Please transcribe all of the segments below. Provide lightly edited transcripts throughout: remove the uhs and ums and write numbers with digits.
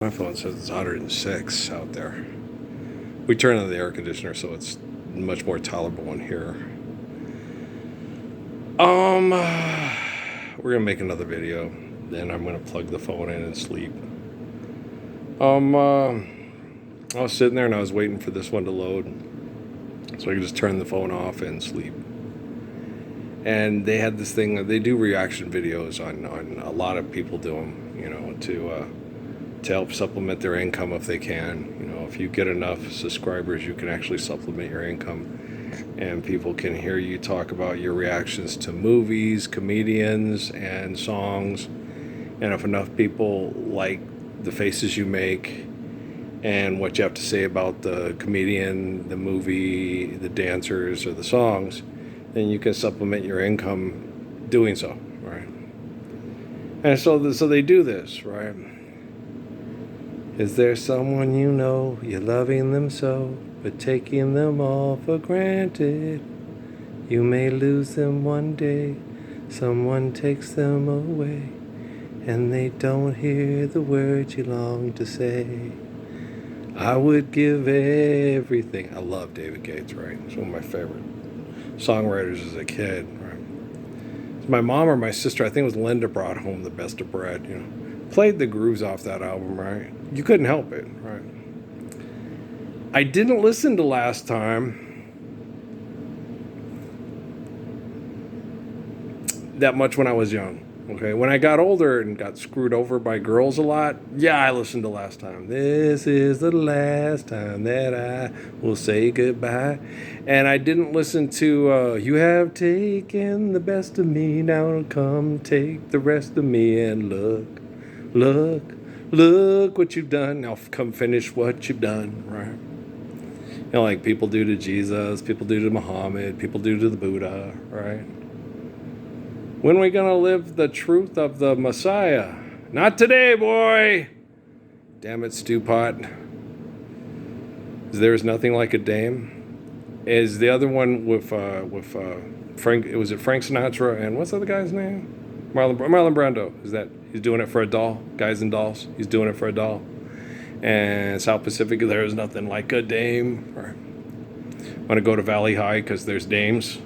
My phone says it's 106 out there. We turn on the air conditioner, so it's much more tolerable in here. We're gonna make another video. Then I'm gonna plug the phone in and sleep. I was sitting there and I was waiting for this one to load, so I could just turn the phone off and sleep. And they had this thing. They do reaction videos on a lot of people do them, to help supplement their income if they can. If you get enough subscribers, you can actually supplement your income, and people can hear you talk about your reactions to movies, comedians, and songs. And if enough people like the faces you make and what you have to say about the comedian, the movie, the dancers, or the songs, then you can supplement your income doing so, right? And so they do this, right? Is there someone you know, you're loving them so, but taking them all for granted? You may lose them one day, someone takes them away, and they don't hear the words you long to say. I would give everything. I love David Gates, right? He's one of my favorite songwriters as a kid, right? My mom or my sister, I think it was Linda, brought home the best of bread, played the grooves off that album, right? You couldn't help it, right? I didn't listen to Last Time that much when I was young, okay? When I got older and got screwed over by girls a lot, yeah, I listened to Last Time. This is the last time that I will say goodbye. And I didn't listen to You Have Taken the Best of Me, now come take the rest of me and look what you've done. Now come finish what you've done, right? Like people do to Jesus, people do to Muhammad, people do to the Buddha, right? When are we going to live the truth of the Messiah? Not today, boy! Damn it, Stew Pot. There's Nothing Like a Dame. Is the other one with Frank, was it Frank Sinatra and what's the other guy's name? Marlon Brando. Is that, he's doing it for a doll? Guys and Dolls. He's doing it for a doll. And South Pacific, There's Nothing Like a Dame. Or, want to go to Valley High because there's dames.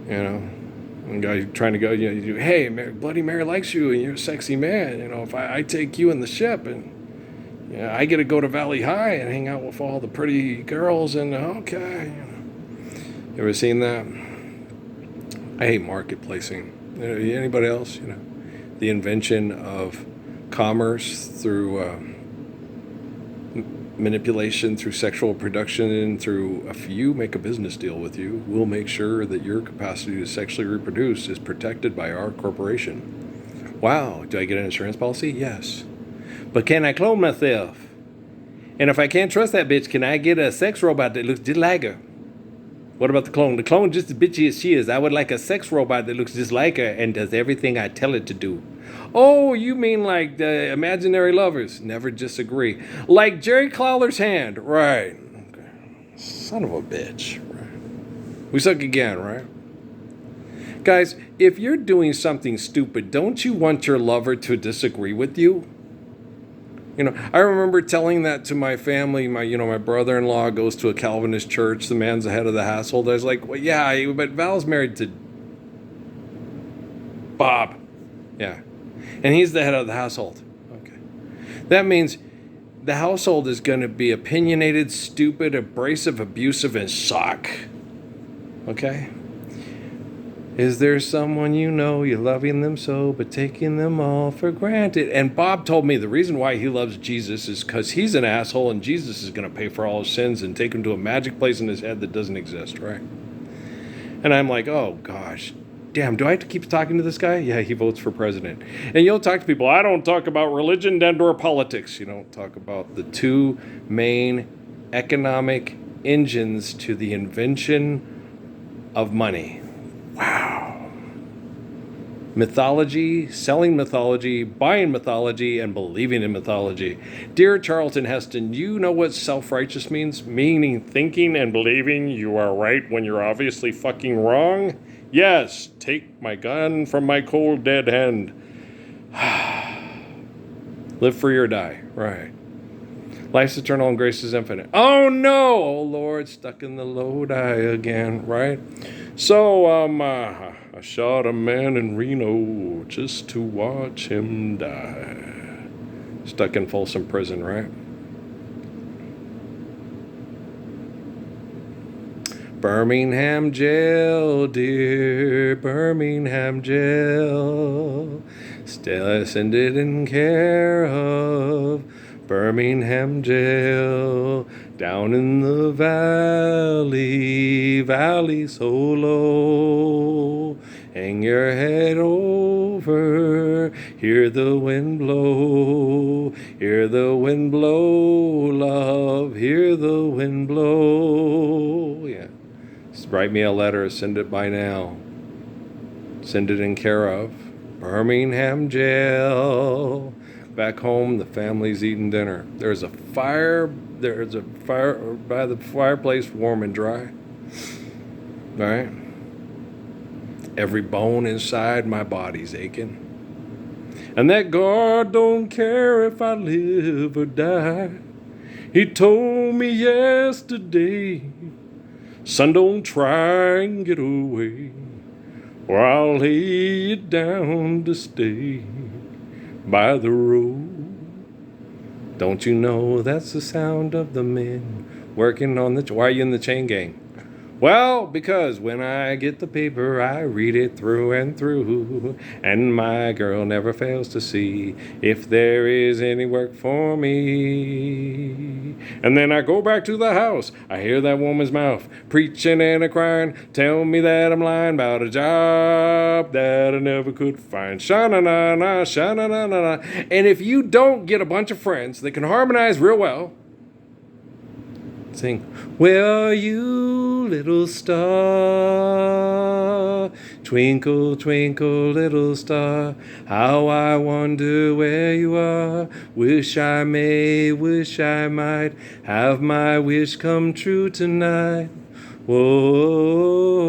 One guy trying to go, hey, Bloody Mary likes you and you're a sexy man. If I take you in the ship and I get to go to Valley High and hang out with all the pretty girls and okay. You ever seen that? I hate marketplacing. Anybody else? The invention of commerce through manipulation, through sexual production, and through if you make a business deal with you, we'll make sure that your capacity to sexually reproduce is protected by our corporation. Wow, do I get an insurance policy? Yes. But can I clone myself? And if I can't trust that bitch, can I get a sex robot that looks just like her? What about the clone? The clone just as bitchy as she is. I would like a sex robot that looks just like her and does everything I tell it to do. Oh, you mean like the imaginary lovers? Never disagree. Like Jerry Clowler's hand. Right. Okay. Son of a bitch. Right. We suck again, right? Guys, if you're doing something stupid, don't you want your lover to disagree with you? I remember telling that to my family. My brother-in-law goes to a Calvinist church. The man's the head of the household. I was like, well, yeah, but Val's married to Bob. Yeah. And he's the head of the household. Okay. That means the household is going to be opinionated, stupid, abrasive, abusive, and suck. Okay? Is there someone you're loving them so, but taking them all for granted? And Bob told me the reason why he loves Jesus is because he's an asshole and Jesus is going to pay for all his sins and take him to a magic place in his head that doesn't exist, right? And I'm like, oh, gosh. Damn, do I have to keep talking to this guy? Yeah, he votes for president. And you'll talk to people, I don't talk about religion and/or politics. You don't talk about the two main economic engines to the invention of money. Wow. Mythology, selling mythology, buying mythology, and believing in mythology. Dear Charlton Heston, you know what self-righteous means? Meaning thinking and believing you are right when you're obviously fucking wrong? Yes, take my gun from my cold dead hand. Live free or die. Right. Life's eternal and grace is infinite. Oh no! Oh Lord, stuck in the Lodi again, right? So, I shot a man in Reno just to watch him die. Stuck in Folsom Prison, right? Birmingham jail, dear Birmingham jail, still sending in care of Birmingham jail, down in the valley so low. Hang your head over, hear the wind blow, hear the wind blow, love, hear the wind blow. Yeah. Write me a letter, send it by now. Send it in care of Birmingham jail. Back home, the family's eating dinner. There's a fire by the fireplace, warm and dry. All right? Every bone inside my body's aching. And that God don't care if I live or die. He told me yesterday, son, don't try and get away, or I'll lay you down to stay by the road. Don't you know that's the sound of the men working on the... Why are you in the chain gang? Well, because when I get the paper, I read it through and through, and my girl never fails to see if there is any work for me. And then I go back to the house, I hear that woman's mouth preaching and a crying, tell me that I'm lying about a job that I never could find. Sha-na-na-na, sha-na-na-na-na. And if you don't get a bunch of friends that can harmonize real well, sing, where are you, little star? Twinkle, twinkle, little star, how I wonder where you are. Wish I may, wish I might have my wish come true tonight. Whoa,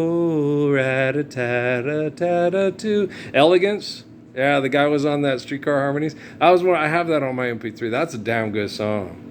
rat-a-tat-a-tat-a-too. Elegance? Yeah, the guy was on that Streetcar Harmonies. I have that on my MP3. That's a damn good song.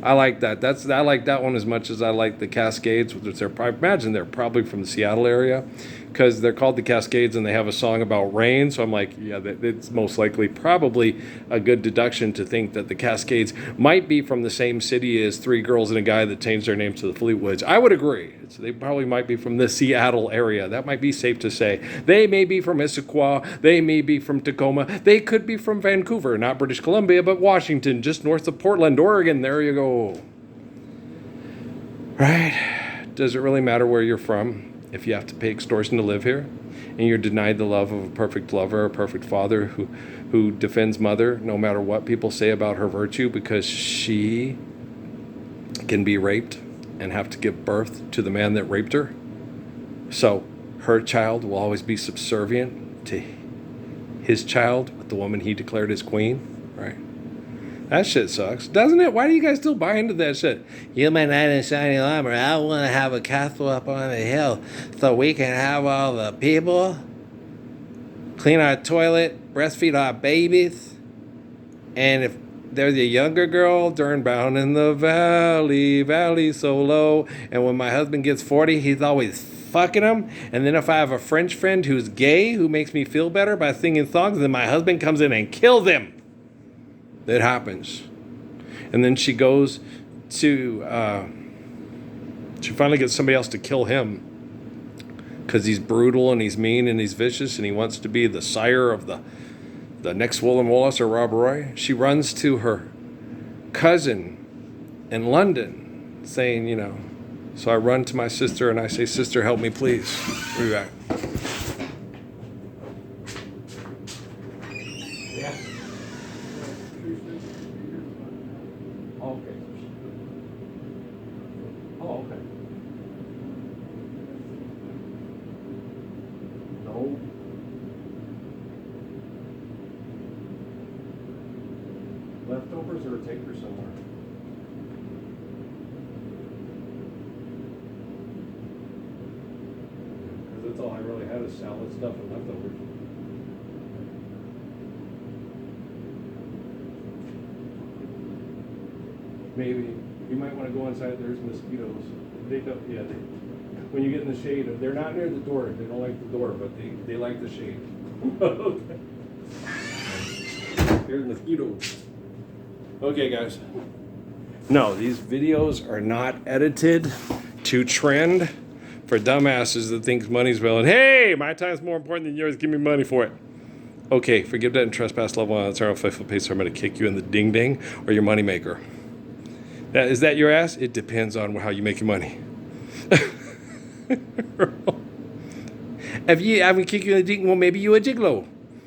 I like that. I like that one as much as I like the Cascades, which I imagine they're probably from the Seattle area, because they're called the Cascades and they have a song about rain. So I'm like, yeah, it's most likely probably a good deduction to think that the Cascades might be from the same city as Three Girls and a Guy that changed their names to the Fleetwoods. I would agree. They probably might be from the Seattle area. That might be safe to say. They may be from Issaquah. They may be from Tacoma. They could be from Vancouver, not British Columbia, but Washington, just north of Portland, Oregon. There you go. Right? Does it really matter where you're from if you have to pay extortion to live here and you're denied the love of a perfect lover, a perfect father who defends mother no matter what people say about her virtue, because she can be raped and have to give birth to the man that raped her? So her child will always be subservient to his child with the woman he declared his queen, right? That shit sucks, doesn't it? Why do you guys still buy into that shit? You may knight in shining armor, I want to have a castle up on the hill so we can have all the people clean our toilet, breastfeed our babies, and if there's a younger girl, turn bound in the valley so low, and when my husband gets 40, he's always fucking him. And then if I have a French friend who's gay, who makes me feel better by singing songs, then my husband comes in and kills him. It happens. And then she goes to, she finally gets somebody else to kill him because he's brutal and he's mean and he's vicious and he wants to be the sire of the next William Wallace or Rob Roy. She runs to her cousin in London saying, so I run to my sister and I say, sister, help me, please. We'll be back. Yeah. Okay. Oh, okay. No. Leftovers or a taker somewhere? Because that's all I really had is salad stuff and leftovers. maybe you might want to go inside. There's mosquitoes. They don't. Yeah. When you get in the shade, they're not near the door. They don't like the door, but they like the shade. Okay. There's mosquitoes. Okay, guys. No, these videos are not edited to trend for dumbasses that thinks money's valid. Hey, my time's more important than yours. Give me money for it. Okay, forgive that and trespass level on eternal faithful pace. So I'm going to kick you in the ding ding or your money maker. Is that your ass? It depends on how you make your money. If I'm gonna kick you in the ding, well, maybe you a gigolo.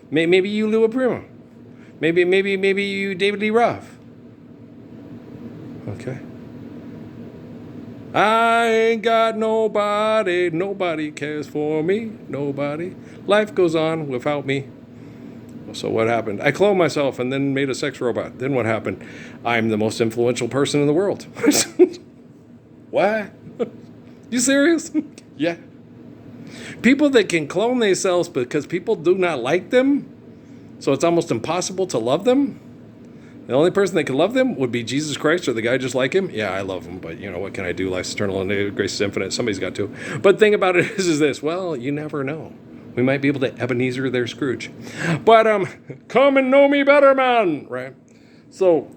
Maybe you Lou Primo. Maybe you David Lee Roth. Okay. I ain't got nobody. Nobody cares for me. Nobody. Life goes on without me. So what happened? I cloned myself and then made a sex robot. Then what happened? I'm the most influential person in the world. What? You serious? Yeah. People that can clone themselves because people do not like them, so it's almost impossible to love them. The only person that can love them would be Jesus Christ or the guy just like him. Yeah, I love him, but you know, what can I do? Life's eternal and grace is infinite. Somebody's got to. But the thing about it is this. Well, you never know. We might be able to Ebenezer their Scrooge. But come and know me better, man. Right? So,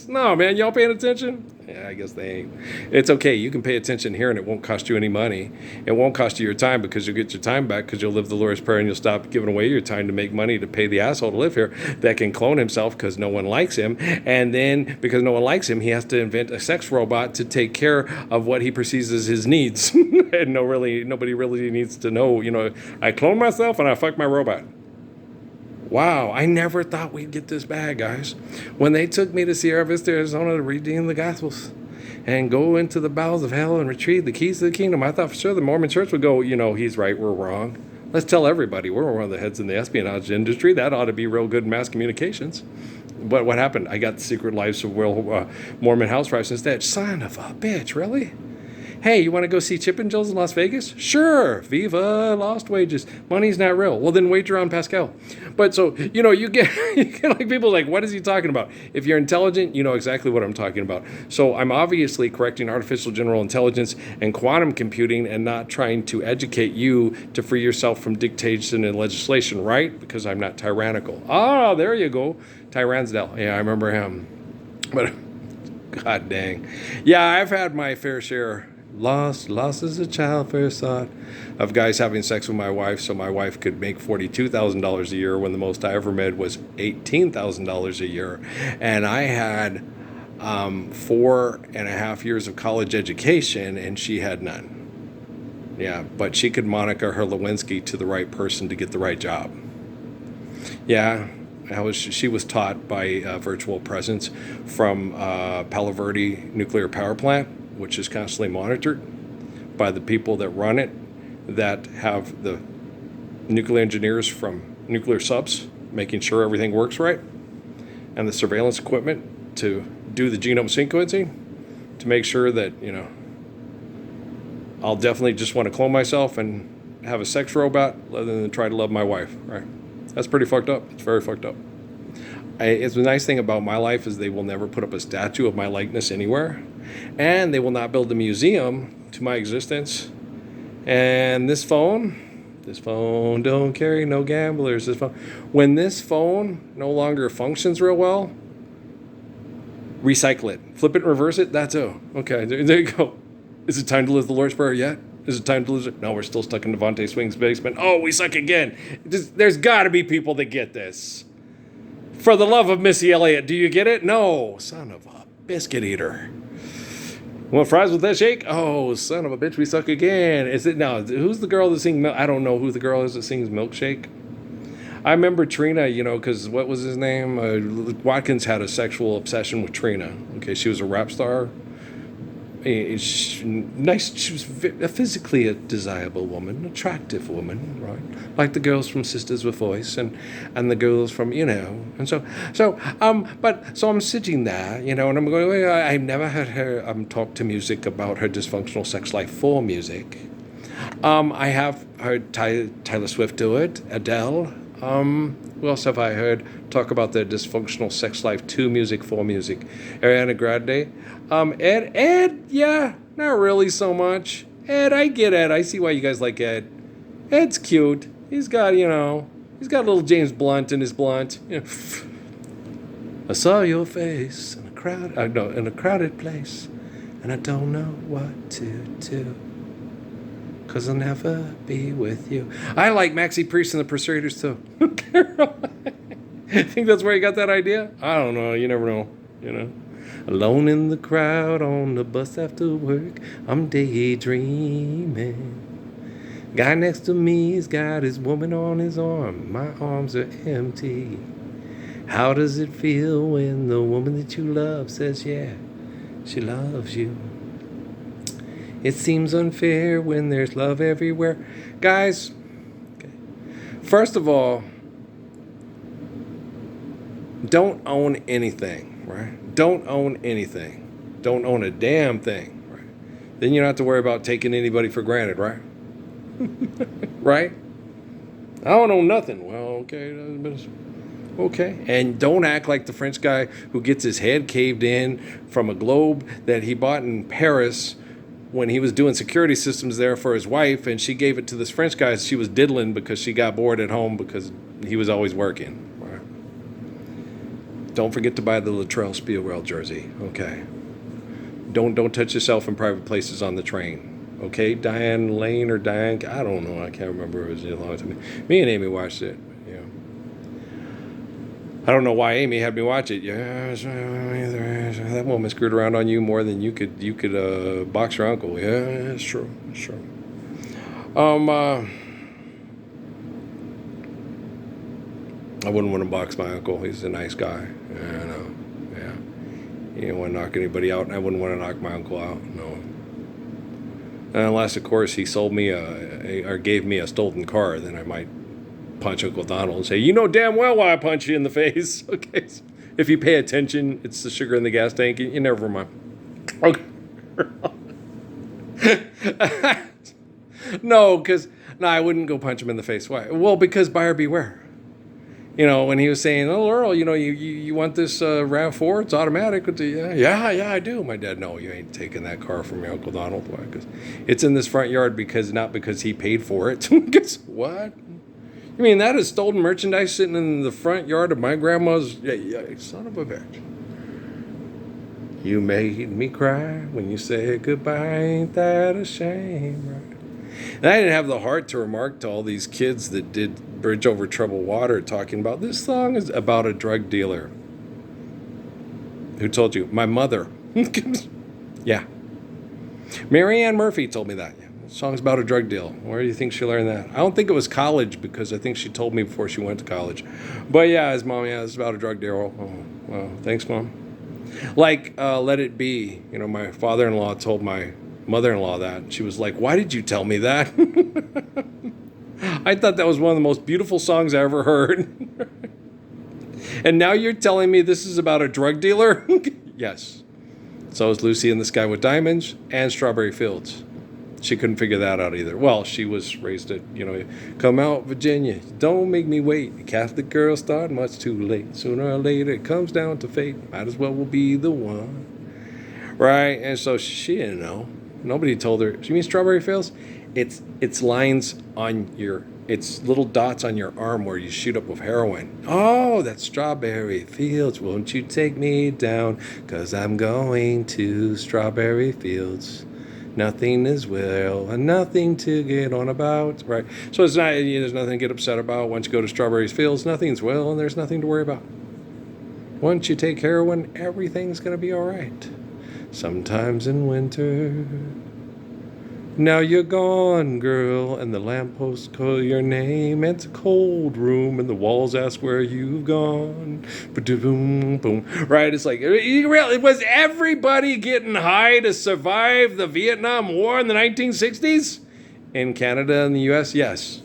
no, man, y'all paying attention? Yeah, I guess they ain't. It's okay. You can pay attention here and it won't cost you any money. It won't cost you your time because you'll get your time back because you'll live the Lord's Prayer and you'll stop giving away your time to make money to pay the asshole to live here that can clone himself because no one likes him. And then because no one likes him, he has to invent a sex robot to take care of what he perceives as his needs. And nobody really needs to know, you know, I clone myself and I fuck my robot. Wow, I never thought we'd get this bad, guys. When they took me to Sierra Vista, Arizona to redeem the Gospels and go into the bowels of hell and retrieve the keys to the kingdom, I thought for sure the Mormon church would go, you know, he's right, we're wrong. Let's tell everybody we're one of the heads in the espionage industry. That ought to be real good in mass communications. But what happened? I got the Secret Lives of Mormon Housewives instead. Son of a bitch, really? Hey, you want to go see Chip and Joe's in Las Vegas? Sure. Viva Lost Wages. Money's not real. Well, then wager on Pascal. But so, you know, you get like people like, what is he talking about? If you're intelligent, you know exactly what I'm talking about. So I'm obviously correcting artificial general intelligence and quantum computing and not trying to educate you to free yourself from dictation and legislation, right? Because I'm not tyrannical. Ah, there you go. Tyransdale. Yeah, I remember him. But God dang. Yeah, I've had my fair share. Lost as a child, first thought of guys having sex with my wife so my wife could make $42,000 a year when the most I ever made was $18,000 a year. And I had 4.5 years of college education and she had none. Yeah, but she could Monica her Lewinsky to the right person to get the right job. Yeah, she was taught by virtual presence from Palo Verde nuclear power plant, which is constantly monitored by the people that run it, that have the nuclear engineers from nuclear subs making sure everything works right, and the surveillance equipment to do the genome sequencing to make sure that, you know, I'll definitely just want to clone myself and have a sex robot rather than try to love my wife, right? That's pretty fucked up. It's very fucked up. It's the nice thing about my life is they will never put up a statue of my likeness anywhere. And they will not build a museum to my existence. And this phone don't carry no gamblers. When this phone no longer functions real well, recycle it. Flip it and reverse it. That's okay. There you go. Is it time to live the Lord's Prayer yet? Is it time to lose it? No, we're still stuck in Devontae Swing's basement. Oh, we suck again. There's got to be people that get this. For the love of Missy Elliott, do you get it? No. Son of a biscuit eater. Want fries with that shake? Oh, son of a bitch, we suck again. Is it now? Who's the girl that sings? I don't know who the girl is that sings Milkshake. I remember Trina, you know, because what was his name? Watkins had a sexual obsession with Trina. Okay, she was a rap star. Nice. She was a physically desirable woman, attractive woman, right? Like the girls from Sisters with Voice and the girls from, you know, and so I'm sitting there, you know, and I'm going, well, I've never heard her talk to music about her dysfunctional sex life for music. I have heard Taylor Swift do it, Adele, Who else have I heard talk about their dysfunctional sex life? To music, for music. Ariana Grande. Ed, yeah, not really so much. Ed, I get Ed. I see why you guys like Ed. Ed's cute. He's got a little James Blunt in his blunt. I saw your face in in a crowded place, and I don't know what to do. 'Cause I'll never be with you. I like Maxi Priest and the Persuaders too. I think that's where you got that idea? I don't know. You never know. Alone in the crowd on the bus after work, I'm daydreaming. Guy next to me's got his woman on his arm. My arms are empty. How does it feel when the woman that you love says, yeah, she loves you? It seems unfair when there's love everywhere. Guys, okay. First of all, don't own anything, right? Don't own anything. Don't own a damn thing, right? Then you don't have to worry about taking anybody for granted, right? Right? I don't own nothing. Well, okay. Okay. And don't act like the French guy who gets his head caved in from a globe that he bought in Paris when he was doing security systems there for his wife, and she gave it to this French guy. She was diddling because she got bored at home because he was always working. Right? Don't forget to buy the Latrell Spielwell jersey. Okay. Don't touch yourself in private places on the train. Okay, Diane Lane or Diane, I don't know. I can't remember. It was a long time. Me and Amy watched it. Yeah. I don't know why Amy had me watch it. Yeah, that woman screwed around on you more than you could box your uncle. Yeah, it's true. It's true. I wouldn't want to box my uncle. He's a nice guy. Yeah, I know. Yeah. He didn't want to knock anybody out, and I wouldn't want to knock my uncle out. No. Unless, of course, he sold me or gave me a stolen car, then I might punch Uncle Donald and say, you know damn well why I punch you in the face. Okay. So if you pay attention, it's the sugar in the gas tank. You never mind. Okay. No, I wouldn't go punch him in the face. Why? Well, because buyer beware. When he was saying, oh, Earl, you want this RAV4? It's automatic. Yeah, I do. My dad, no, you ain't taking that car from your Uncle Donald. Why? Because it's in this front yard not because he paid for it. Guess what? You mean that is stolen merchandise sitting in the front yard of my grandma's? Yeah, son of a bitch. You made me cry when you said goodbye. Ain't that a shame, right? And I didn't have the heart to remark to all these kids that did Bridge Over Troubled Water talking about this song is about a drug dealer. Who told you? My mother. Yeah. Marianne Murphy told me that. Yeah. The song's about a drug deal. Where do you think she learned that? I don't think it was college because I think she told me before she went to college. But yeah, his mom, it's about a drug deal. Oh, well, thanks, Mom. Like, Let It Be. My father-in-law told my mother-in-law that. And she was like, why did you tell me that? I thought that was one of the most beautiful songs I ever heard. And now you're telling me this is about a drug dealer? Yes. So is Lucy in the Sky with Diamonds and Strawberry Fields. She couldn't figure that out either. Well, she was raised at, come out, Virginia. Don't make me wait. The Catholic girls start much too late. Sooner or later, it comes down to fate. Might as well will be the one. Right? And so she didn't know. Nobody told her. She means Strawberry Fields? It's lines on it's little dots on your arm where you shoot up with heroin. Oh, that's Strawberry Fields. Won't you take me down? 'Cause I'm going to Strawberry Fields. Nothing is well and nothing to get on about. Right. So it's not, there's nothing to get upset about. Once you go to Strawberry Fields, nothing's well and there's nothing to worry about. Once you take heroin, everything's going to be all right. Sometimes in winter. Now you're gone, girl, and the lampposts call your name. It's a cold room, and the walls ask where you've gone. Boom, boom. Right? It's like, was everybody getting high to survive the Vietnam War in the 1960s? In Canada and the U.S., yes.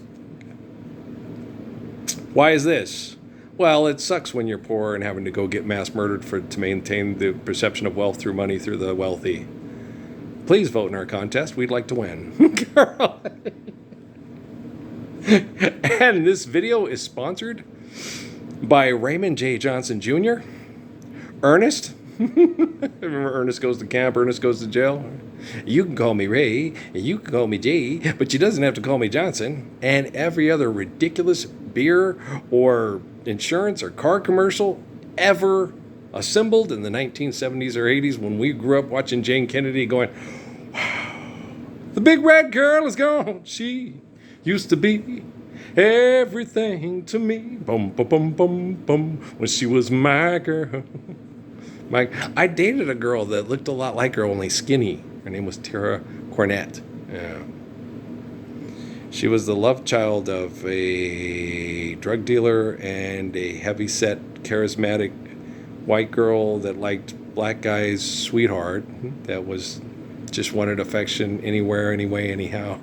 Why is this? Well, it sucks when you're poor and having to go get mass murdered to maintain the perception of wealth through money through the wealthy. Please vote in our contest. We'd like to win. Girl. And this video is sponsored by Raymond J. Johnson Jr., Ernest. Remember Ernest Goes to Camp, Ernest Goes to Jail? You can call me Ray, and you can call me Jay, but you doesn't have to call me Johnson. And every other ridiculous beer or insurance or car commercial ever assembled in the 1970s or 80s when we grew up watching Jane Kennedy going, the big red girl is gone. She used to be everything to me. Bum, bum, bum, bum, bum, when she was my girl. I dated a girl that looked a lot like her, only skinny. Her name was Tara Cornett. Yeah. She was the love child of a drug dealer and a heavy-set, charismatic white girl that liked black guys' sweetheart that was just wanted affection anywhere, anyway, anyhow.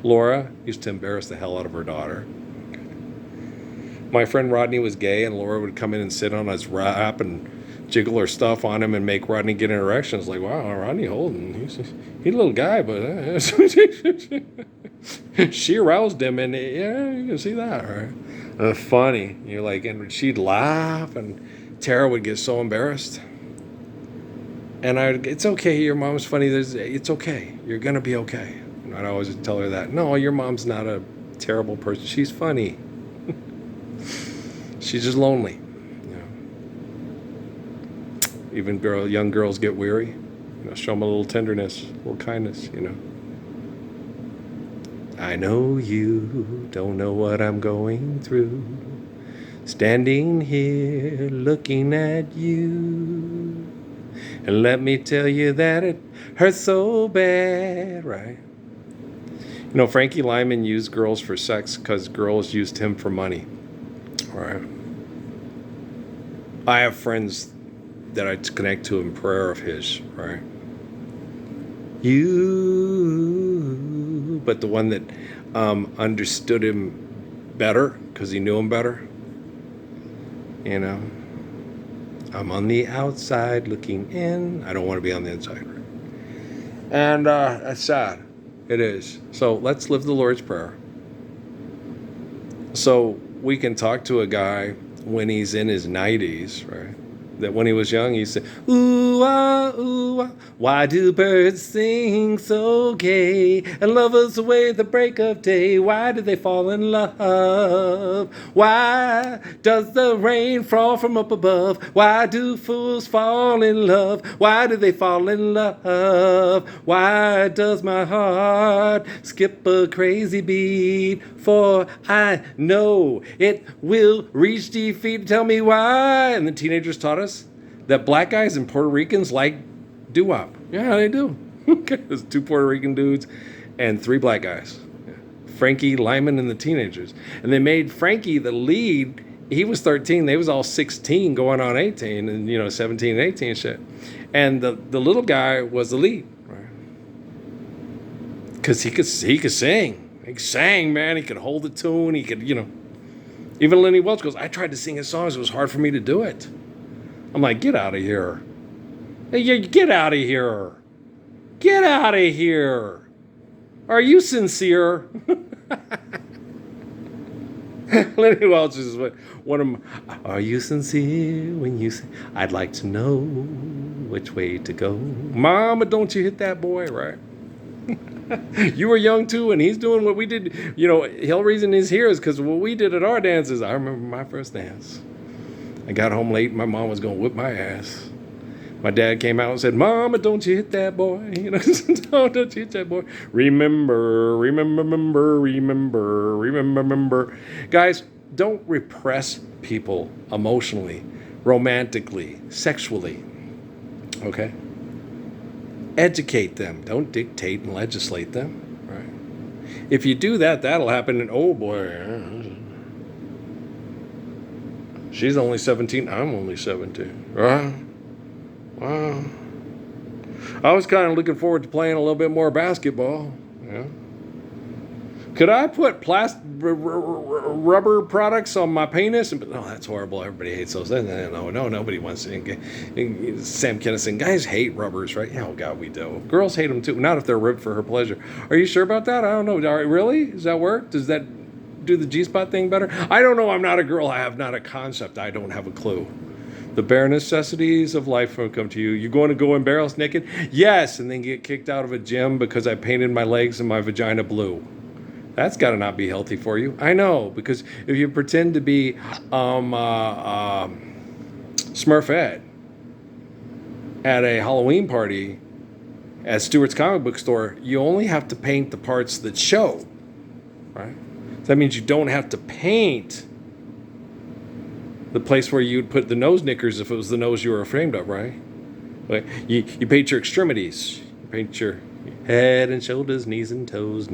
Laura used to embarrass the hell out of her daughter. My friend Rodney was gay, and Laura would come in and sit on his lap and jiggle her stuff on him and make Rodney get an erection. It's like, wow, Rodney Holden, he's a little guy, but she aroused him, and yeah, you can see that, right? Funny. You're like, and she'd laugh, and Tara would get so embarrassed. And it's okay, your mom's funny. It's okay. You're going to be okay. And I'd always tell her that. No, your mom's not a terrible person. She's funny. She's just lonely. Even young girls get weary. Show them a little tenderness, a little kindness, I know you don't know what I'm going through. Standing here looking at you. And let me tell you that it hurts so bad, right? Frankie Lyman used girls for sex because girls used him for money. Right? I have friends that I connect to in prayer of his, right? But the one that understood him better because he knew him better, I'm on the outside looking in. I don't want to be on the inside, right? And that's sad. It is. So let's live the Lord's Prayer. So we can talk to a guy when he's in his 90s, right? That when he was young, he said, ooh, ah, why do birds sing so gay and lovers away the break of day? Why do they fall in love? Why does the rain fall from up above? Why do fools fall in love? Why do they fall in love? Why does my heart skip a crazy beat? For I know it will reach defeat. Tell me why. And the teenagers taught us that black guys and Puerto Ricans like doo-wop. Yeah, they do. There's 2 Puerto Rican dudes and 3 black guys. Frankie Lyman and the teenagers. And they made Frankie the lead. He was 13. They was all 16 going on 18 and, 17 and 18 and shit. And the little guy was the lead. Right? Because he could sing. He sang, man. He could hold the tune. He could, Even Lenny Welch goes, I tried to sing his songs. It was hard for me to do it. I'm like, get out of here. Hey, get out of here. Get out of here. Are you sincere? Lenny Welch is one of them. Are you sincere when you say, I'd like to know which way to go? Mama, don't you hit that boy, right? You were young too, and he's doing what we did. The whole reason he's here is because what we did at our dances. I remember my first dance. I got home late, and my mom was going to whip my ass. My dad came out and said, Mama, don't you hit that boy. Don't you hit that boy. Remember. Guys, don't repress people emotionally, romantically, sexually. Okay? Educate them. Don't dictate and legislate them. Right? If you do that, that'll happen. And oh boy, she's only 17. I'm only 17. Right? Wow. I was kind of looking forward to playing a little bit more basketball. Yeah. Could I put rubber products on my penis? And, oh, that's horrible. Everybody hates those. No, nobody wants to. Sam Kinison, guys hate rubbers, right? Yeah, oh, God, we do. Girls hate them, too. Not if they're ribbed for her pleasure. Are you sure about that? I don't know. Really? Does that work? Does that do the G-spot thing better? I don't know. I'm not a girl. I have not a concept. I don't have a clue. The bare necessities of life will come to you. You going to go in barrels naked? Yes, and then get kicked out of a gym because I painted my legs and my vagina blue. That's got to not be healthy for you. I know, because if you pretend to be Smurfette at a Halloween party at Stewart's comic book store, you only have to paint the parts that show, right? That means you don't have to paint the place where you'd put the nose knickers if it was the nose you were ashamed of, right? You paint your extremities. You paint your head and shoulders, knees and toes,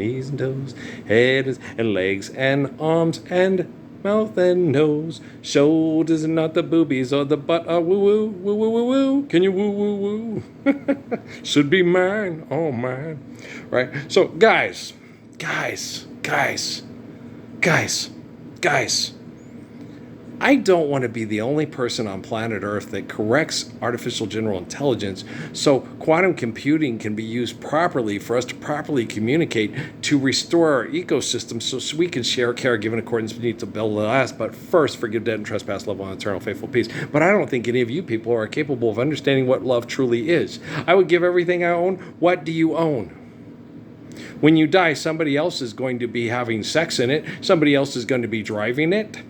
head and legs and arms and mouth and nose, shoulders and not the boobies or the butt. Woo woo woo woo woo woo. Can you woo woo woo? Should be mine, oh mine, right? So guys. I don't want to be the only person on planet Earth that corrects artificial general intelligence so quantum computing can be used properly for us to properly communicate to restore our ecosystem so we can share care given accordance with need to build the last, but first forgive debt and trespass, love on eternal faithful peace. But I don't think any of you people are capable of understanding what love truly is. I would give everything I own. What do you own? When you die, somebody else is going to be having sex in it. Somebody else is going to be driving it.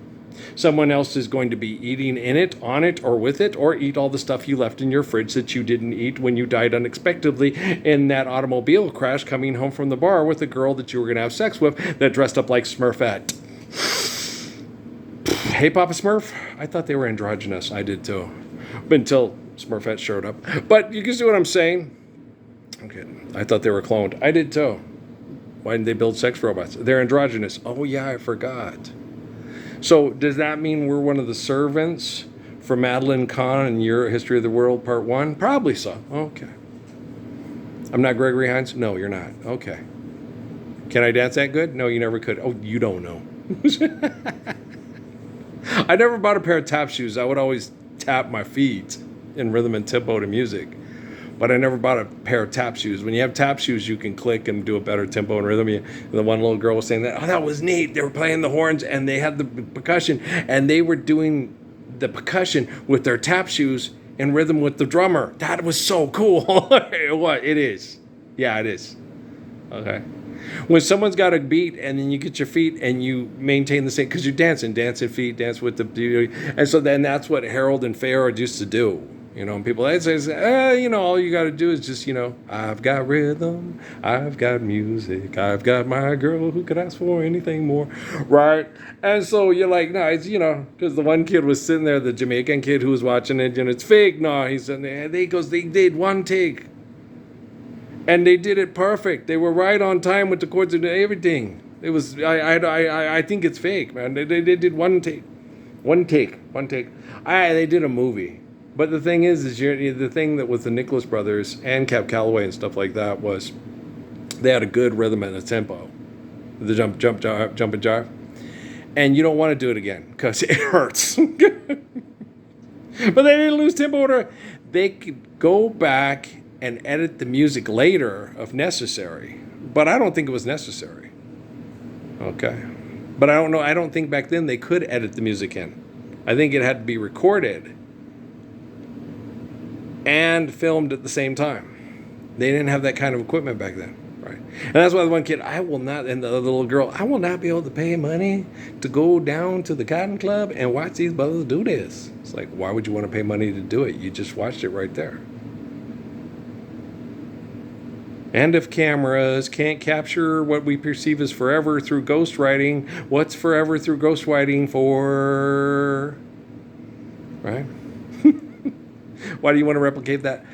Someone else is going to be eating in it, on it, or with it, or eat all the stuff you left in your fridge that you didn't eat when you died unexpectedly in that automobile crash coming home from the bar with the girl that you were going to have sex with that dressed up like Smurfette. Hey, Papa Smurf? I thought they were androgynous. I did too. Until Smurfette showed up. But you can see what I'm saying? Okay. I thought they were cloned. I did too. Why didn't they build sex robots? They're androgynous. Oh, yeah, I forgot. So does that mean we're one of the servants for Madeline Kahn in your History of the World Part 1? Probably so. Okay. I'm not Gregory Hines? No, you're not. Okay. Can I dance that good? No, you never could. Oh, you don't know. I never bought a pair of tap shoes. I would always tap my feet in rhythm and tempo to music. But I never bought a pair of tap shoes. When you have tap shoes, you can click and do a better tempo and rhythm. The one little girl was saying that, oh, that was neat. They were playing the horns and they had the percussion and they were doing the percussion with their tap shoes in rhythm with the drummer. That was so cool. What? It is. Yeah, it is. Okay. When someone's got a beat and then you get your feet and you maintain the same, because you're dancing feet, dance with the, and so then that's what Harold and Pharoah used to do. You know, and people say, all you got to do is just, I've got rhythm, I've got music, I've got my girl who could ask for anything more, right? And so you're like, no, it's, because the one kid was sitting there, the Jamaican kid who was watching it, it's fake. No, he's sitting there. They did one take. And they did it perfect. They were right on time with the chords and everything. It was, I think it's fake, man. They did one take. They did a movie. But the thing is the thing that with the Nicholas Brothers and Cab Calloway and stuff like that was they had a good rhythm and a tempo. The jump and jive. And you don't want to do it again because it hurts. But they didn't lose tempo order. They could go back and edit the music later if necessary. But I don't think it was necessary. Okay. But I don't know. I don't think back then they could edit the music in. I think it had to be recorded and filmed at the same time. They didn't have that kind of equipment back then, right? And that's why the one kid, and the other little girl, I will not be able to pay money to go down to the Cotton Club and watch these brothers do this. It's like, why would you want to pay money to do it? You just watched it right there. And if cameras can't capture what we perceive as forever through ghostwriting, what's forever through ghostwriting for? Right? Why do you want to replicate that?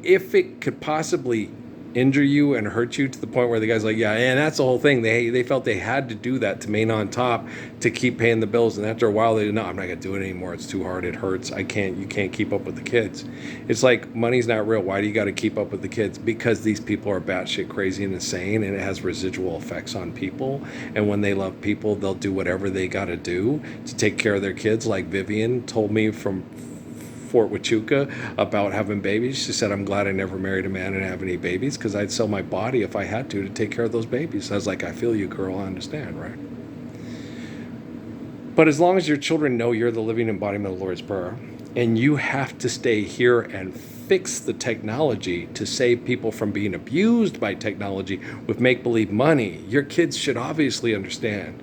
If it could possibly injure you and hurt you to the point where the guy's like, yeah, and that's the whole thing. They felt they had to do that to main on top to keep paying the bills. And after a while, they no, I'm not gonna do it anymore. It's too hard. It hurts. You can't keep up with the kids. It's like money's not real. Why do you got to keep up with the kids? Because these people are batshit crazy and insane, and it has residual effects on people. And when they love people, they'll do whatever they got to do to take care of their kids. Like Vivian told me from Fort Huachuca about having babies. She said, I'm glad I never married a man and have any babies because I'd sell my body if I had to take care of those babies. I was like, I feel you, girl. I understand, right? But as long as your children know you're the living embodiment of the Lord's Prayer, and you have to stay here and fix the technology to save people from being abused by technology with make-believe money, your kids should obviously understand.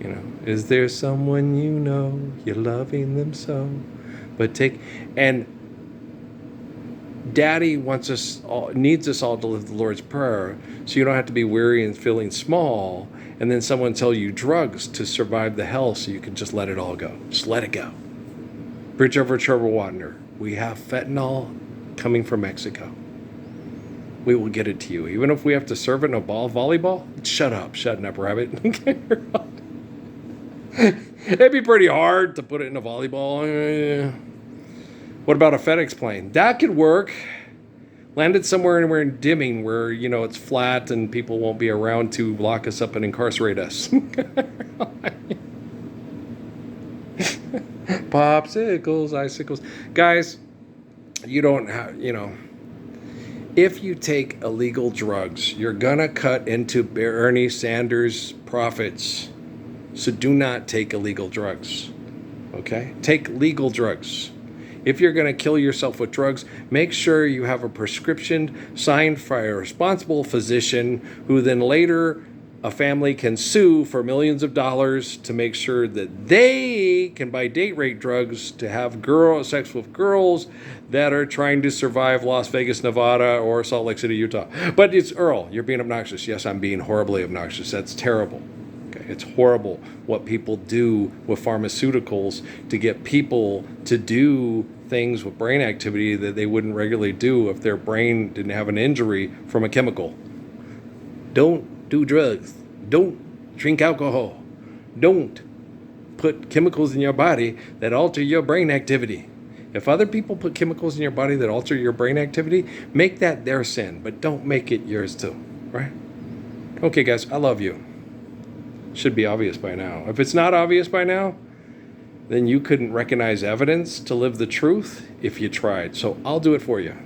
You know, is there someone you know, you're loving them so? But and Daddy needs us all to live the Lord's Prayer, so you don't have to be weary and feeling small, and then someone tell you drugs to survive the hell, so you can just let it all go. Just let it go. Bridge over troubled water. We have fentanyl coming from Mexico. We will get it to you, even if we have to serve it in a volleyball. Shut up, rabbit. It'd be pretty hard to put it in a volleyball. What about a FedEx plane? That could work. Landed somewhere in Dimming where, you know, it's flat and people won't be around to lock us up and incarcerate us. Popsicles, icicles. Guys, you don't have, you know, if you take illegal drugs, you're going to cut into Bernie Sanders' profits. So do not take illegal drugs, okay? Take legal drugs. If you're going to kill yourself with drugs, make sure you have a prescription signed by a responsible physician who then later a family can sue for millions of dollars to make sure that they can buy date rape drugs to have sex with girls that are trying to survive Las Vegas, Nevada, or Salt Lake City, Utah. But it's Earl, you're being obnoxious. Yes, I'm being horribly obnoxious. That's terrible. It's horrible what people do with pharmaceuticals to get people to do things with brain activity that they wouldn't regularly do if their brain didn't have an injury from a chemical. Don't do drugs. Don't drink alcohol. Don't put chemicals in your body that alter your brain activity. If other people put chemicals in your body that alter your brain activity, make that their sin, but don't make it yours too, right? Okay, guys, I love you. Should be obvious by now. If it's not obvious by now, then you couldn't recognize evidence to live the truth if you tried. So I'll do it for you.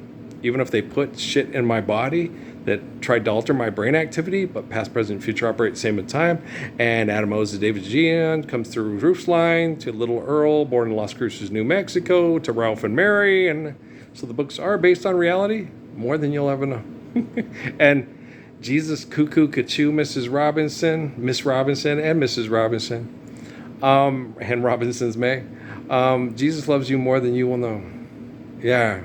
Even if they put shit in my body that tried to alter my brain activity, but past, present, future operate at the same time. And Adam O's to David Gian comes through Roofline to Little Earl, born in Las Cruces, New Mexico, to Ralph and Mary. And so the books are based on reality more than you'll ever know. And Jesus, Cuckoo, Kachu, Miss Robinson, and Mrs. Robinson, and Robinson's May. Jesus loves you more than you will know. Yeah.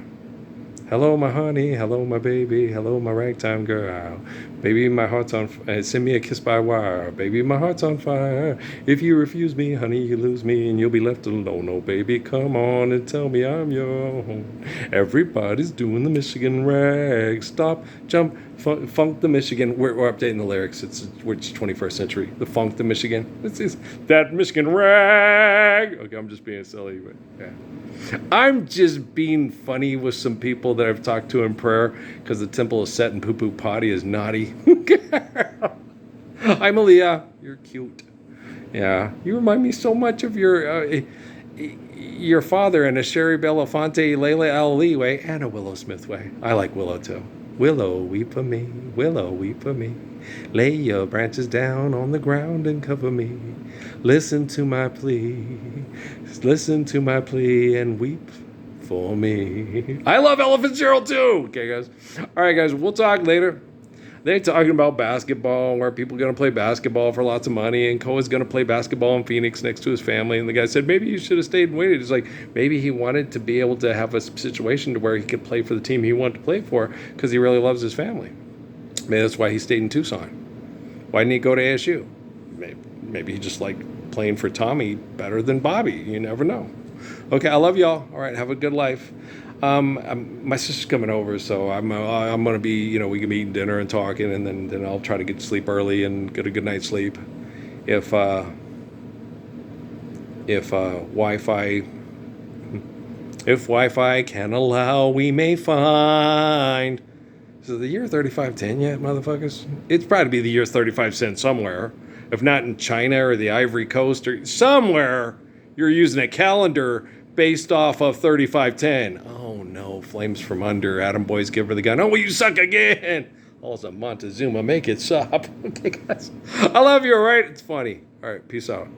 Hello, my honey. Hello, my baby. Hello, my ragtime girl. Baby, my heart's on fire. Send me a kiss by wire. Baby, my heart's on fire. If you refuse me, honey, you lose me and you'll be left alone. Oh, baby, come on and tell me I'm your own. Everybody's doing the Michigan rag. Stop, jump, funk the Michigan. We're updating the lyrics. It's 21st century. The funk the Michigan. This is that Michigan rag. Okay, I'm just being silly, but yeah. I'm just being funny with some people that I've talked to in prayer because the temple is set and poo-poo potty is naughty. Hi, Malia. You're cute. Yeah. You remind me so much of your father in a Sherry Belafonte, Layla Ali way and a Willow Smith way. I like Willow too. Willow, weep for me. Willow, weep for me. Lay your branches down on the ground and cover me. Listen to my plea. Listen to my plea and weep for me. I love Ella Fitzgerald too. Okay, guys. All right, guys. We'll talk later. They're talking about basketball, where people are going to play basketball for lots of money, and Koa's going to play basketball in Phoenix next to his family. And the guy said, maybe you should have stayed and waited. It's like, maybe he wanted to be able to have a situation to where he could play for the team he wanted to play for because he really loves his family. Maybe that's why he stayed in Tucson. Why didn't he go to ASU? Maybe he just liked playing for Tommy better than Bobby. You never know. Okay, I love y'all. All right, have a good life. My sister's coming over, so I'm gonna be, we can be eating dinner and talking, and then I'll try to get to sleep early and get a good night's sleep. If if Wi-Fi if Wi-Fi can allow, we may find. Is it the year 3510 yet, motherfuckers? It's probably be the year 3510 somewhere. If not in China or the Ivory Coast or somewhere, you're using a calendar based off of 3510. Oh no, flames from under. Adam Boy's give her the gun. Oh, you suck again. Also, Montezuma, make it stop. Okay, guys. I love you, all right? It's funny. All right, peace out.